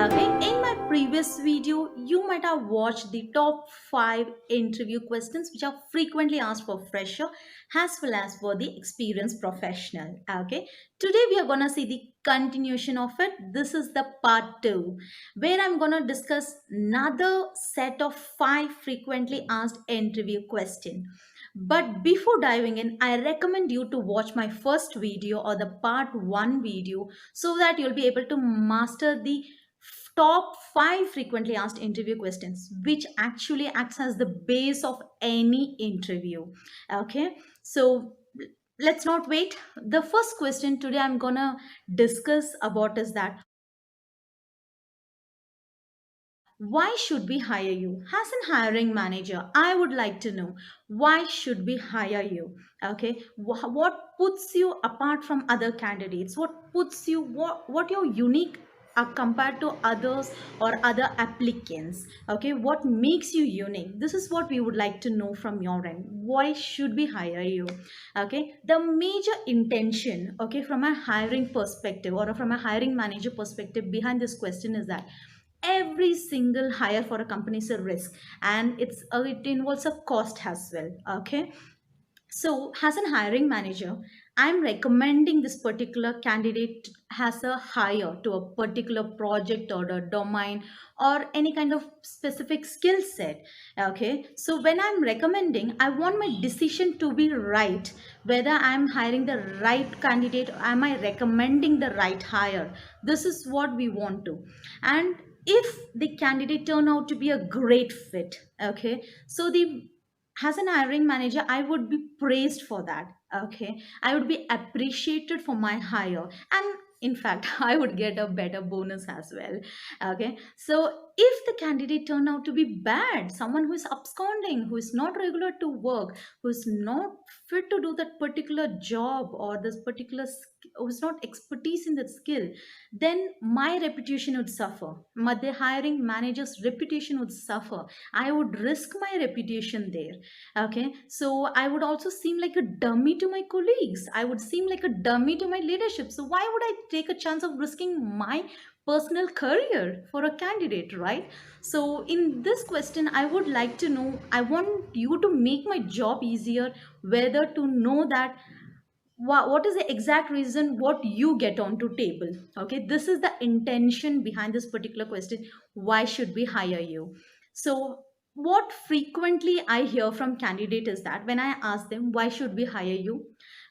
Okay, in my previous video, you might have watched the top 5 interview questions which are frequently asked for fresher as well as for the experienced professional. Okay, today we are gonna see the continuation of it. This is the part 2 where I'm gonna discuss another set of 5 frequently asked interview questions. But before diving in, I recommend you to watch my first video or the part 1 video so that you'll be able to master the top 5 frequently asked interview questions, which actually acts as the base of any interview. Okay, so let's not wait. The first question today I'm gonna discuss about is that why should we hire you? As an hiring manager, I would like to know why should we hire you? Okay, what puts you apart from other candidates? What puts you what you're unique compared to others or other applicants? Okay, what makes you unique? This is what we would like to know from your end. Why should we hire you? Okay, the major intention, okay, from a hiring perspective or from a hiring manager perspective behind this question is that every single hire for a company is a risk, and it involves a cost as well. Okay, so as an hiring manager, I'm recommending this particular candidate has a hire to a particular project or a domain or any kind of specific skill set. Okay, so when I'm recommending, I want my decision to be right, whether I'm hiring the right candidate or am I recommending the right hire. This is what we want to. And if the candidate turn out to be a great fit, okay, so the as an hiring manager, I would be praised for that. Okay, I would be appreciated for my hire, and in fact, I would get a better bonus as well. Okay, so if the candidate turned out to be bad, someone who is absconding, who is not regular to work, who is not fit to do that particular job or this particular who is not expertise in that skill, then my reputation would suffer. The hiring manager's reputation would suffer. I would risk my reputation there. Okay, so I would also seem like a dummy to my colleagues. I would seem like a dummy to my leadership. So why would I take a chance of risking my personal career for a candidate, right? So in this question, I would like to know, I want you to make my job easier, whether to know that what is the exact reason what you get onto table. Okay, this is the intention behind this particular question. Why should we hire you? So what frequently I hear from candidate is that when I ask them why should we hire you,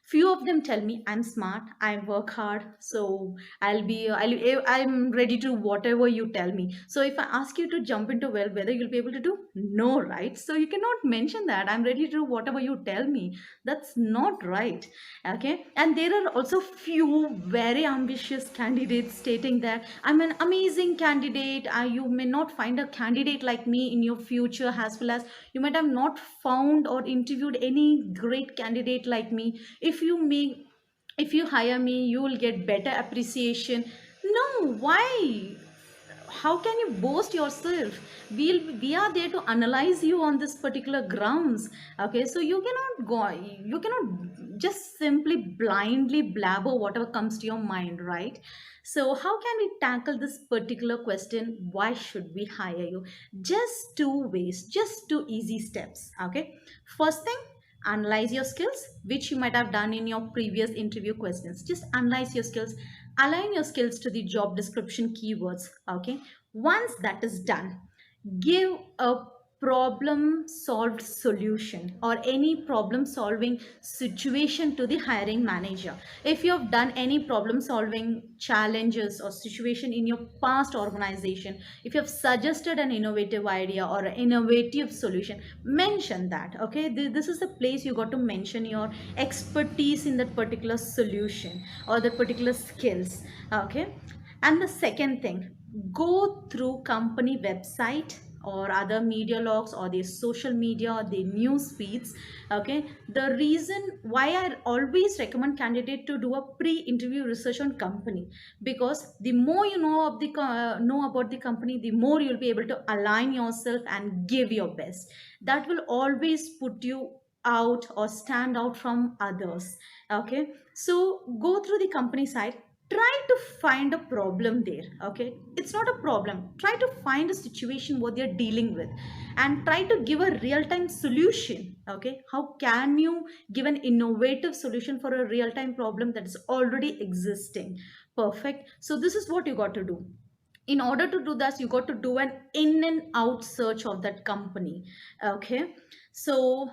few of them tell me I'm smart, I work hard, so I'm ready to whatever you tell me. So if I ask you to jump into well, whether you'll be able to do, no, right? So you cannot mention that I'm ready to do whatever you tell me. That's not right. Okay, and there are also few very ambitious candidates stating that I'm an amazing candidate. You may not find a candidate like me in your future, as well as you might have not found or interviewed any great candidate like me. If you hire me, you will get better appreciation. No, why? How can you boast yourself? We are there to analyze you on this particular grounds. Okay, so you cannot just simply blindly blabber whatever comes to your mind, right? So how can we tackle this particular question, why should we hire you? Just two ways, just two easy steps. Okay, first thing, analyze your skills, which you might have done in your previous interview questions. Just analyze your skills, align your skills to the job description keywords. Okay, once that is done, give a problem solved solution or any problem solving situation to the hiring manager. If you have done any problem solving challenges or situation in your past organization, if you have suggested an innovative idea or an innovative solution, mention that. Okay, this is the place you got to mention your expertise in that particular solution or that particular skills. Okay, and the second thing, go through company website or other media logs or their social media or their news feeds. Okay, the reason why I always recommend candidate to do a pre-interview research on company, because the more you know of the know about the company, the more you'll be able to align yourself and give your best. That will always put you out or stand out from others. Okay, so go through the company site, try to find a problem there. Okay, it's not a problem, try to find a situation what they're dealing with and try to give a real time solution. Okay, how can you give an innovative solution for a real time problem that is already existing? Perfect. So this is what you got to do. In order to do that, you got to do an in and out search of that company. Okay, so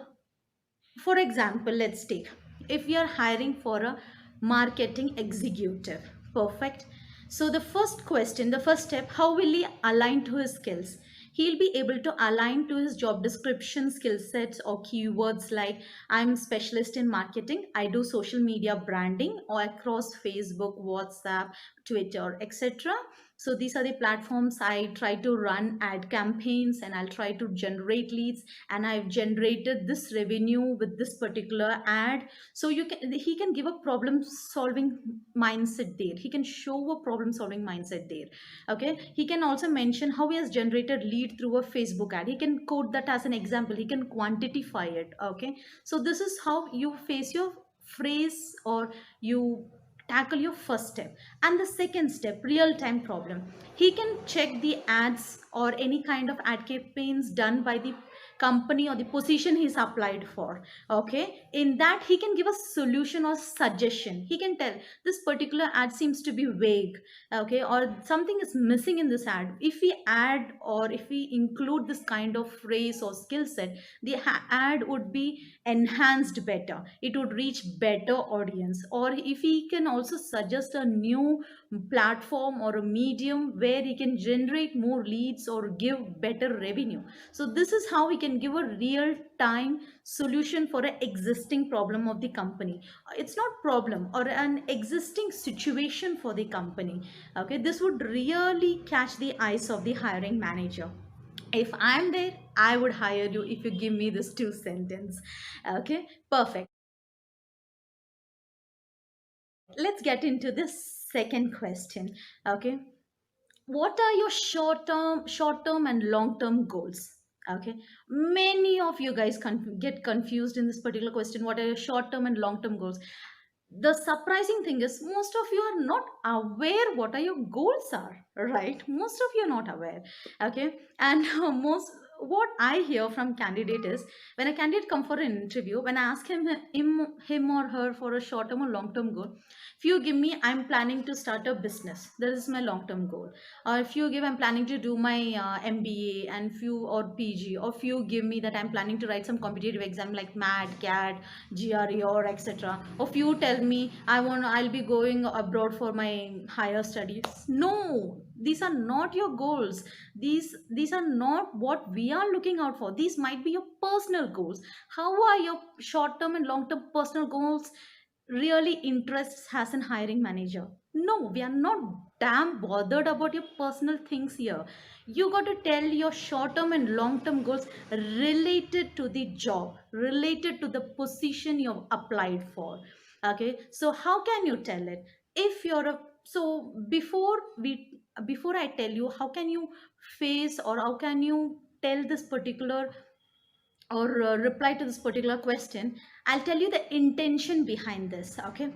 for example, let's take, if we are hiring for a marketing executive. Perfect. So the first question, the first step, how will he align to his skills? He'll be able to align to his job description skill sets or keywords like, I'm specialist in marketing, I do social media branding or across Facebook, WhatsApp, Twitter, etc. So these are the platforms I try to run ad campaigns, and I'll try to generate leads, and I've generated this revenue with this particular ad. So he can give a problem solving mindset there, he can show a problem solving mindset there. Okay, he can also mention how he has generated lead through a Facebook ad, he can quote that as an example, he can quantify it. Okay, so this is how you face your phrase, or you tackle your first step. And the second step, real time problem, he can check the ads or any kind of ad campaigns done by the company or the position he's applied for. Okay, in that he can give a solution or suggestion, he can tell this particular ad seems to be vague. Okay, or something is missing in this ad, if we add or if we include this kind of phrase or skill set, the ad would be enhanced better, it would reach better audience. Or if he can also suggest a new platform or a medium where he can generate more leads or give better revenue. So this is how we can give a real time solution for an existing problem of the company. It's not problem, or an existing situation for the company. Okay, this would really catch the eyes of the hiring manager. If I'm there, I would hire you if you give me this two sentence. Okay, perfect. Let's get into this second question. Okay, what are your short term and long term goals? Okay, many of you guys get confused in this particular question, what are your short term and long term goals? The surprising thing is most of you are not aware what are your goals are, right? Most of you are not aware. Okay, and most, what I hear from candidate is, when a candidate come for an interview, when I ask him or her for a short term or long term goal, if you give me, I'm planning to start a business, that is my long term goal. Or if you give, I'm planning to do my MBA and few, or PG, or if you give me that I'm planning to write some competitive exam like MAT, CAT, GRE, or etc. Or if you tell me I'll be going abroad for my higher studies, no, these are not your goals. These are not what we are looking out for. These might be your personal goals. How are your short term and long term personal goals really interests as an hiring manager? No, we are not damn bothered about your personal things here. You got to tell your short term and long term goals related to the job, related to the position you've applied for. Okay, so how can you tell it? If you're a, so before I tell you how can you face, or how can you tell this particular, or reply to this particular question, I'll tell you the intention behind this. Okay,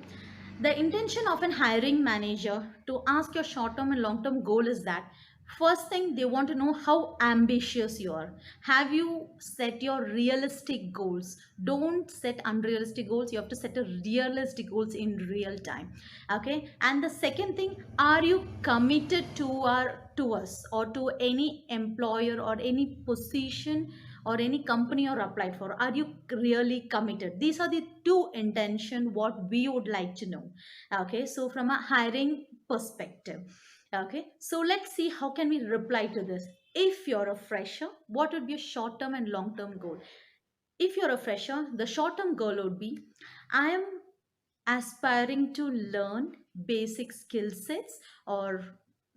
the intention of an hiring manager to ask your short term and long term goal is that, first thing, they want to know how ambitious you are. Have you set your realistic goals? Don't set unrealistic goals, you have to set a realistic goals in real time. Okay, and the second thing, are you committed to us, or to any employer or any position or any company you're applied for? Are you really committed? These are the two intention what we would like to know. Okay, so from a hiring perspective. Okay, so let's see how can we reply to this. If you're a fresher, what would be a short term and long term goal? If you're a fresher, the short term goal would be, I am aspiring to learn basic skill sets or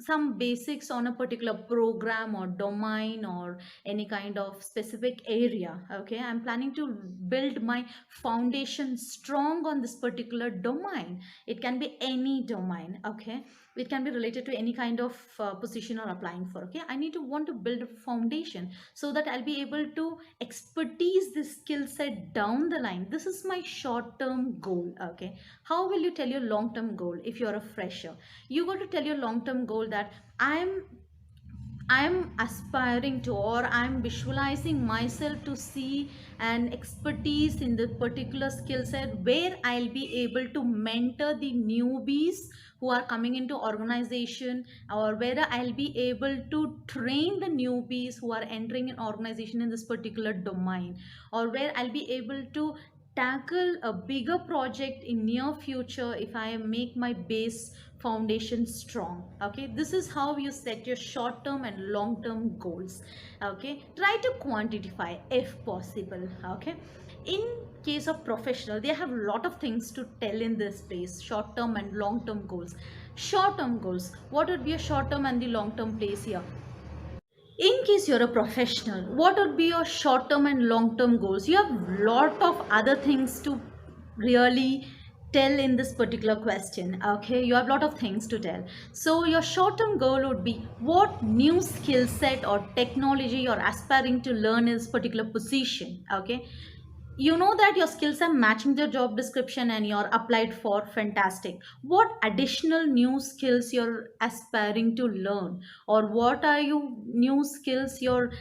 some basics on a particular program or domain or any kind of specific area. Okay, I'm planning to build my foundation strong on this particular domain. It can be any domain. Okay, it can be related to any kind of position or applying for. Okay, I need to want to build a foundation so that I'll be able to expertise this skill set down the line. This is my short term goal. Okay, how will you tell your long term goal? If you're a fresher, you got to tell your long term goal that I'm aspiring to, or I'm visualizing myself to see an expertise in the particular skill set where I'll be able to mentor the newbies who are coming into organization, or whether I'll be able to train the newbies who are entering an organization in this particular domain, or where I'll be able to tackle a bigger project in near future if I make my base foundation strong. Okay, this is how you set your short term and long term goals. Okay, try to quantify if possible. Okay, in case of professional, they have a lot of things to tell in this place: short term and long term goals. Short term goals, what would be a short term and the long term place here? In case you're a professional, what would be your short term and long term goals? You have a lot of other things to really tell in this particular question. Okay, you have a lot of things to tell. So your short term goal would be what new skill set or technology you're aspiring to learn in this particular position. Okay, you know that your skills are matching the job description and you're applied for, fantastic. What additional new skills you're aspiring to learn, or what are you new skills you're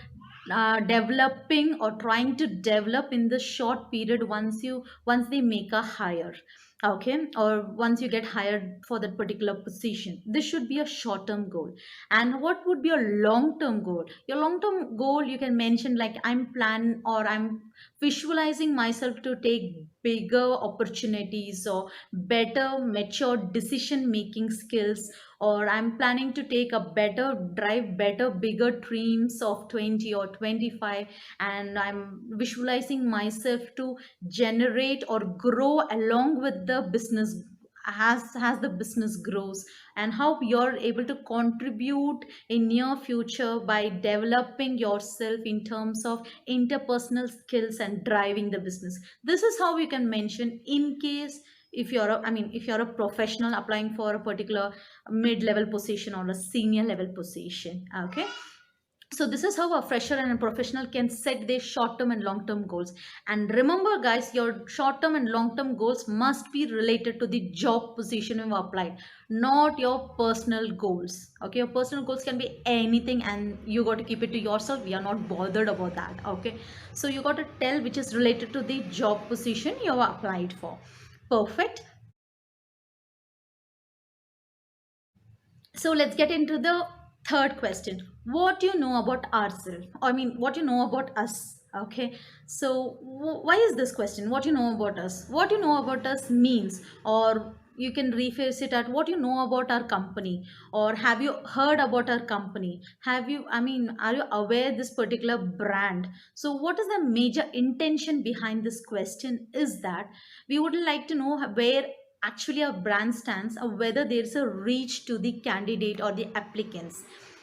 developing or trying to develop in the short period once they make a hire. Okay, or once you get hired for that particular position, this should be a short term goal. And what would be your long term goal? Your long term goal, you can mention like I'm plan, or I'm visualizing myself to take bigger opportunities or better mature decision making skills, or I'm planning to take a better drive better bigger dreams of 20 or 25, and I'm visualizing myself to generate or grow along with the business as the business grows, and how you're able to contribute in near future by developing yourself in terms of interpersonal skills and driving the business. This is how you can mention in case if you're a, I mean if you're a professional applying for a particular mid level position or a senior level position. Okay, so this is how a fresher and a professional can set their short term and long term goals. And remember guys, your short term and long term goals must be related to the job position you've applied, not your personal goals. Okay, your personal goals can be anything and you got to keep it to yourself. We are not bothered about that. Okay, so you got to tell which is related to the job position you have applied for. Perfect. So let's get into the third question. What do you know about ourselves? I mean, what you know about us? Okay. So why is this question? What you know about us? What you know about us means, or you can rephrase it at what you know about our company, or have you heard about our company? Have you, I mean, are you aware this particular brand? So what is the major intention behind this question is that we would like to know where actually a brand stands, or whether there's a reach to the candidate or the applicants.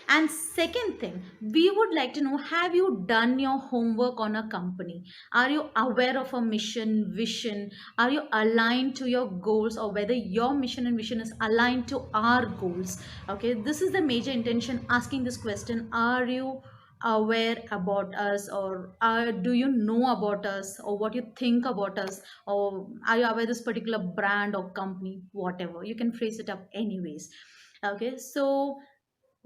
And second thing, we would like to know, have you done your homework on a company? Are you aware of a mission, vision? Are you aligned to your goals, or whether your mission and vision is aligned to our goals? Okay, this is the major intention asking this question. Are you aware about us, or do you know about us, or what you think about us, or are you aware this particular brand or company? Whatever, you can phrase it up anyways. Okay, so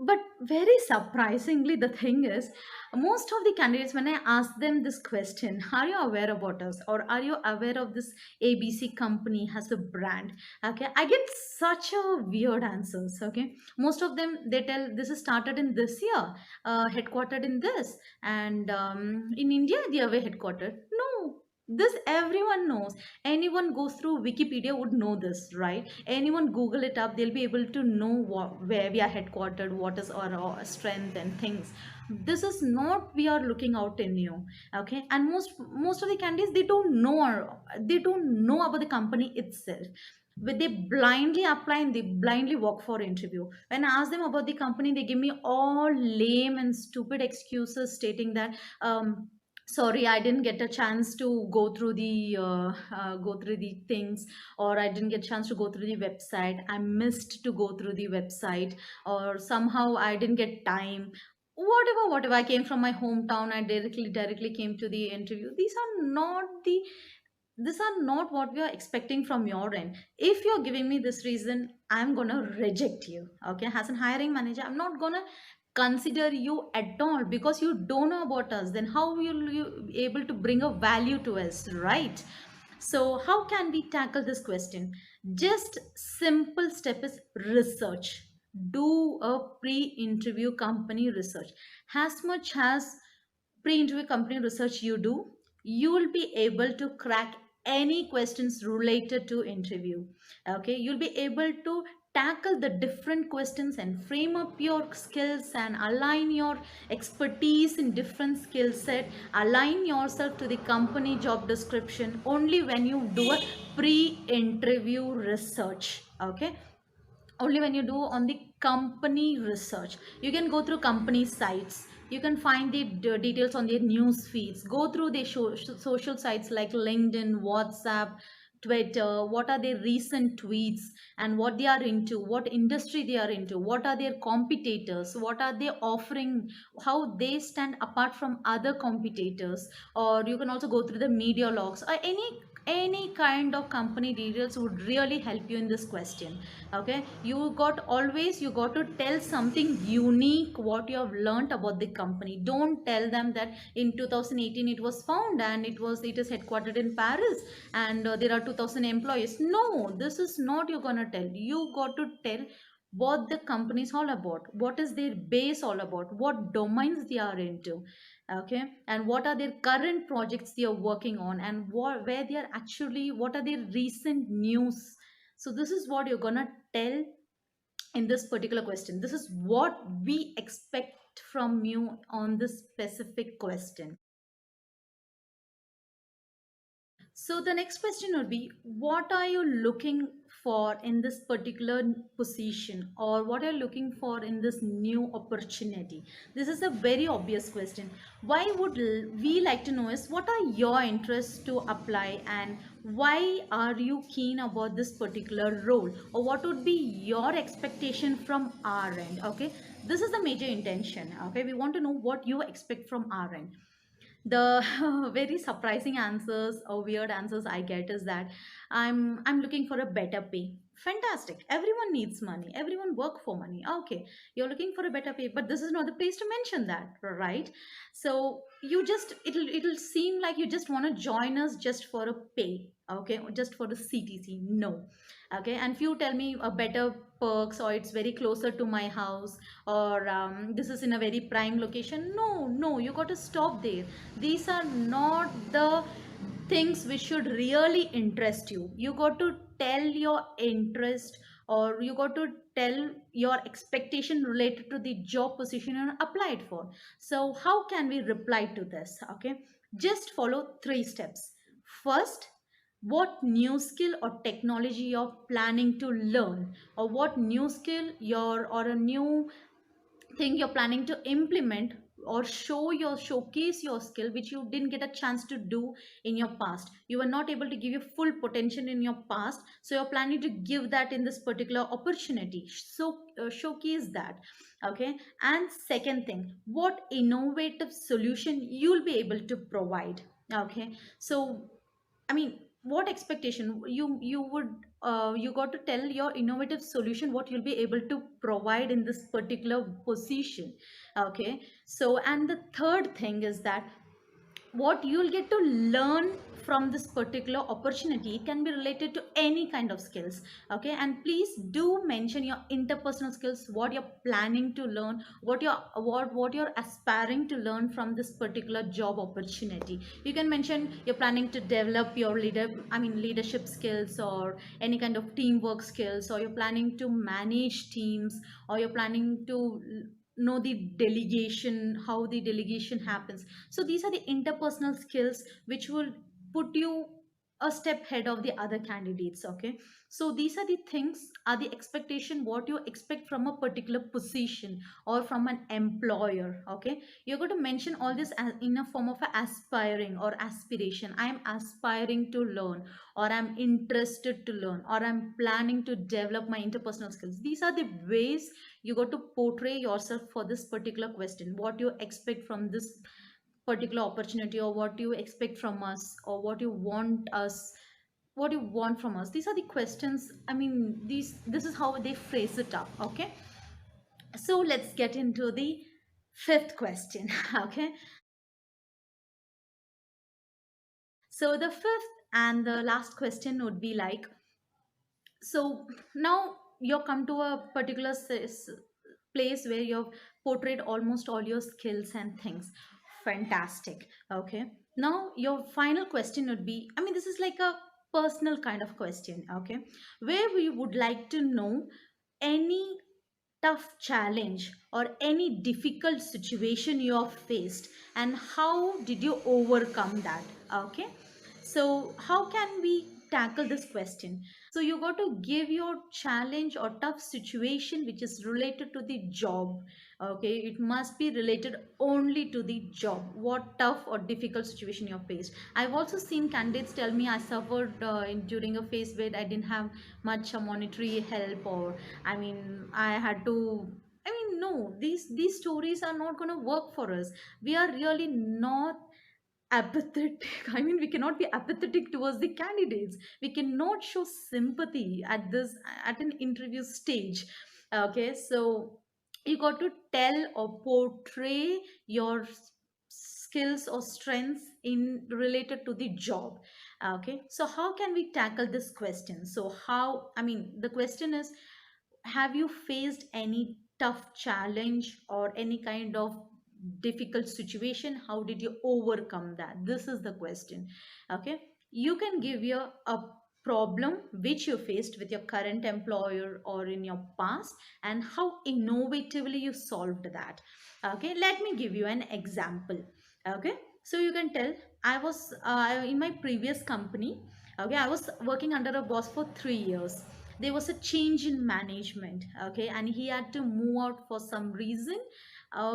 but very surprisingly, the thing is, most of the candidates, when I ask them this question, are you aware about us, or are you aware of this ABC company has a brand? Okay, I get such a weird answers. Okay, most of them they tell this is started in this year, headquartered in this, and in India they are headquartered. No, this everyone knows. Anyone goes through Wikipedia would know this, right? Anyone Google it up, they'll be able to know where we are headquartered, what is our strength and things. This is not we are looking out in you. Okay, and most of the candidates, they don't know, or they don't know about the company itself. But they blindly apply and they blindly walk for interview. When I ask them about the company, they give me all lame and stupid excuses stating that sorry, I didn't get a chance to go through the things, or I didn't get a chance to go through the website, I missed to go through the website, or somehow I didn't get time, whatever. I came from my hometown, I directly came to the interview. These are not what we are expecting from your end. If you're giving me this reason, I'm gonna reject you. Okay, as a hiring manager, I'm not gonna consider you at all, because you don't know about us. Then how will you be able to bring a value to us, right? So how can we tackle this question? Just simple step is research. Do a pre-interview company research. As much as pre-interview company research you do, you will be able to crack any questions related to interview. Okay, you'll be able to tackle the different questions and frame up your skills and align your expertise in different skill set, align yourself to the company job description only when you do a pre-interview research. Okay, only when you do on the company research. You can go through company sites, you can find the details on their news feeds, go through their social sites like LinkedIn, WhatsApp, Twitter, what are their recent tweets and what they are into, what industry they are into, what are their competitors, what are they offering, how they stand apart from other competitors. Or you can also go through the media logs, or any kind of company details would really help you in this question. Okay, you got to tell something unique what you have learned about the company. Don't tell them that in 2018 it was found and it is headquartered in Paris and there are 2000 employees. No, this is not you're gonna tell. You got to tell what the company is all about, what is their base all about, what domains they are into. Okay, and what are their current projects they are working on, and where they are actually, what are their recent news. So this is what you're gonna tell in this particular question. This is what we expect from you on this specific question. So the next question would be, what are you looking for in this particular position, or what are you looking for in this new opportunity? This is a very obvious question. Why would we like to know is, what are your interests to apply, and why are you keen about this particular role, or what would be your expectation from our end? Okay, this is the major intention. Okay, we want to know what you expect from our end. The very surprising answers or weird answers I get is that I'm looking for a better pay. Fantastic, everyone needs money, everyone work for money. Okay, you're looking for a better pay, but this is not the place to mention that, right? So you just, it'll seem like you just want to join us just for a pay. Okay, or just for the CTC. No. Okay, and few tell me a better perks, or it's very closer to my house, or this is in a very prime location. No, no, you got to stop there. These are not the things which should really interest you. You got to tell your interest, or you got to tell your expectation related to the job position you applied for. So how can we reply to this? Okay, just follow three steps. First, what new skill or technology you're planning to learn, or what new skill you're, or a new thing you're planning to implement, or showcase your skill which you didn't get a chance to do in your past. You were not able to give your full potential in your past, so you're planning to give that in this particular opportunity. So showcase that. Okay, and second thing, what innovative solution you'll be able to provide. Okay, so I mean, what expectation you would, you got to tell your innovative solution, what you'll be able to provide in this particular position. Okay, so and the third thing is that what you'll get to learn from this particular opportunity can be related to any kind of skills. Okay, and please do mention your interpersonal skills, what you're planning to learn, what you're aspiring to learn from this particular job opportunity. You can mention you're planning to develop your leadership skills, or any kind of teamwork skills, or you're planning to manage teams, or you're planning to know the delegation, how the delegation happens. So these are the interpersonal skills which will put you a step ahead of the other candidates. Okay, so these are the things, are the expectation what you expect from a particular position or from an employer. Okay, you're going to mention all this as in a form of a aspiring or aspiration. I am aspiring to learn, or I'm interested to learn, or I'm planning to develop my interpersonal skills. These are the ways you got to portray yourself for this particular question, what you expect from this particular opportunity, or what you expect from us, or what you want us, what you want from us. These are the questions. I mean, this is how they phrase it up. Okay, so let's get into the fifth question. Okay, so the fifth and the last question would be like, so now you're come to a particular place where you've portrayed almost all your skills and things. Fantastic. Okay, now your final question would be, I mean, this is like a personal kind of question. Okay, where we would like to know any tough challenge or any difficult situation you have faced, and how did you overcome that. Okay, so how can we tackle this question? So you got to give your challenge or tough situation which is related to the job. Okay, it must be related only to the job, what tough or difficult situation you have faced. I've also seen candidates tell me, I suffered during a phase where I didn't have much monetary help, or I mean, I had to. I mean, no, these stories are not going to work for us. We are really not apathetic. I mean, we cannot be apathetic towards the candidates. We cannot show sympathy at this, at an interview stage. Okay, so you got to tell or portray your skills or strengths in related to the job. Okay, so how can we tackle this question? So how, I mean, the question is, have you faced any tough challenge or any kind of difficult situation? How did you overcome that? This is the question. Okay, you can give your a problem which you faced with your current employer or in your past, and how innovatively you solved that. Okay, let me give you an example. Okay, so you can tell, I was in my previous company. Okay, I was working under a boss for 3 years. There was a change in management. Okay, and he had to move out for some reason.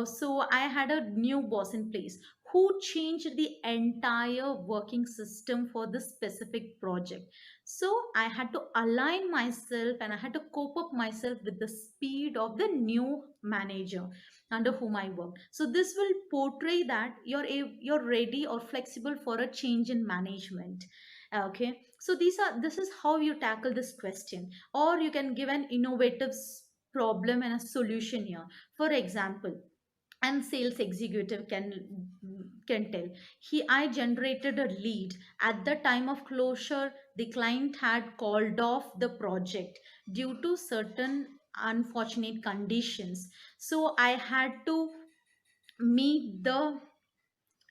So I had a new boss in place who changed the entire working system for this specific project. So I had to align myself and I had to cope up myself with the speed of the new manager under whom I worked. So this will portray that you're ready or flexible for a change in management. Okay, so this is how you tackle this question. Or you can give an innovative problem and a solution here. For example, and sales executive can tell, he I generated a lead. At the time of closure, the client had called off the project due to certain unfortunate conditions. So I had to meet the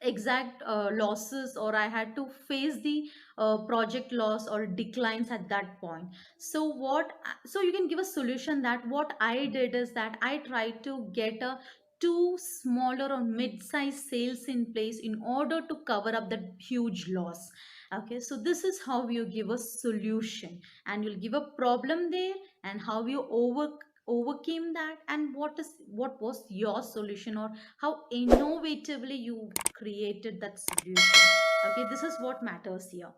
exact losses, or I had to face the project loss or declines at that point. So so you can give a solution that what I did is that I tried to get a two smaller or mid-sized sales in place in order to cover up that huge loss. Okay, so this is how you give a solution, and you'll give a problem there, and how you overcame that, and what was your solution, or how innovatively you created that solution. Okay, this is what matters here.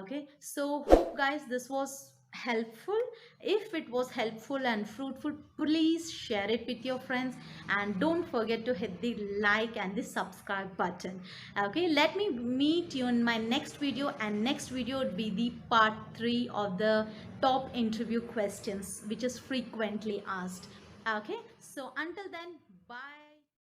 Okay, so hope guys this was helpful. If it was helpful and fruitful, please share it with your friends, and don't forget to hit the like and the subscribe button. Okay, let me meet you in my next video, and next video would be the part 3 of the top interview questions which is frequently asked. Okay, so until then, bye.